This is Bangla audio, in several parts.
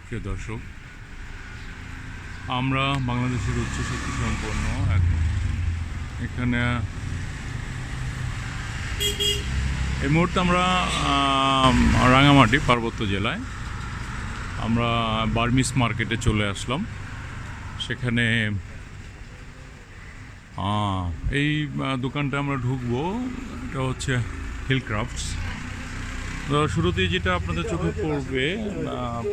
প্রিয় দর্শক, আমরা বাংলাদেশের উচ্চশক্তি সম্পন্ন এখানে এই মুহূর্তে আমরা রাঙামাটি পার্বত্য জেলায় আমরা বার্মিস মার্কেটে চলে আসলাম। সেখানে এই দোকানটা আমরা ঢুকবো। এটা হচ্ছে হিল ক্রাফটস। শুরুতেই যেটা আপনাদের চোখে পড়বে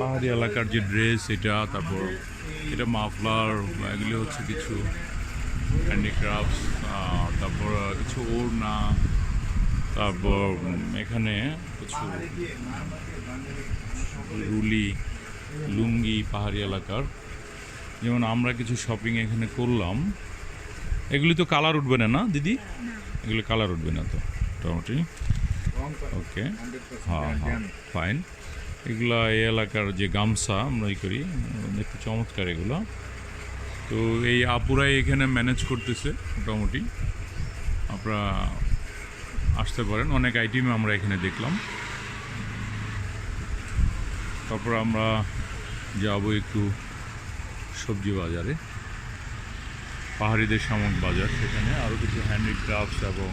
পাহাড়ি এলাকার যে ড্রেস, এটা তারপর এটা মাফলার, এগুলি হচ্ছে কিছু হ্যান্ডিক্রাফটস, তারপর কিছু ওড়না, তারপর এখানে কিছু রুলি, লুঙ্গি পাহাড়ি এলাকার। যেমন আমরা কিছু শপিং এখানে করলাম। এগুলি তো কালার উঠবে না, না দিদি? এগুলি কালার উঠবে না তো মোটামুটি? ওকে, হ্যাঁ হ্যাঁ, ফাইন। এগুলা এই এলাকার যে গামছা আমরা করি, একটু চমৎকার এগুলো। তো এই আপুরাই এখানে ম্যানেজ করতেছে মোটামুটি। আপনারা আসতে পারেন, অনেক আইটেম আমরা এখানে দেখলাম। তারপর আমরা যাব একটু সবজি বাজারে, পাহাড়িদের সামগ্রী বাজার। সেখানে আরও কিছু হ্যান্ডিক্রাফটস এবং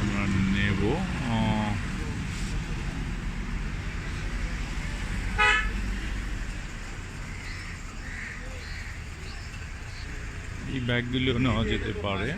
আমরা নেব। এই ব্যাগগুলিও নেওয়া যেতে পারে।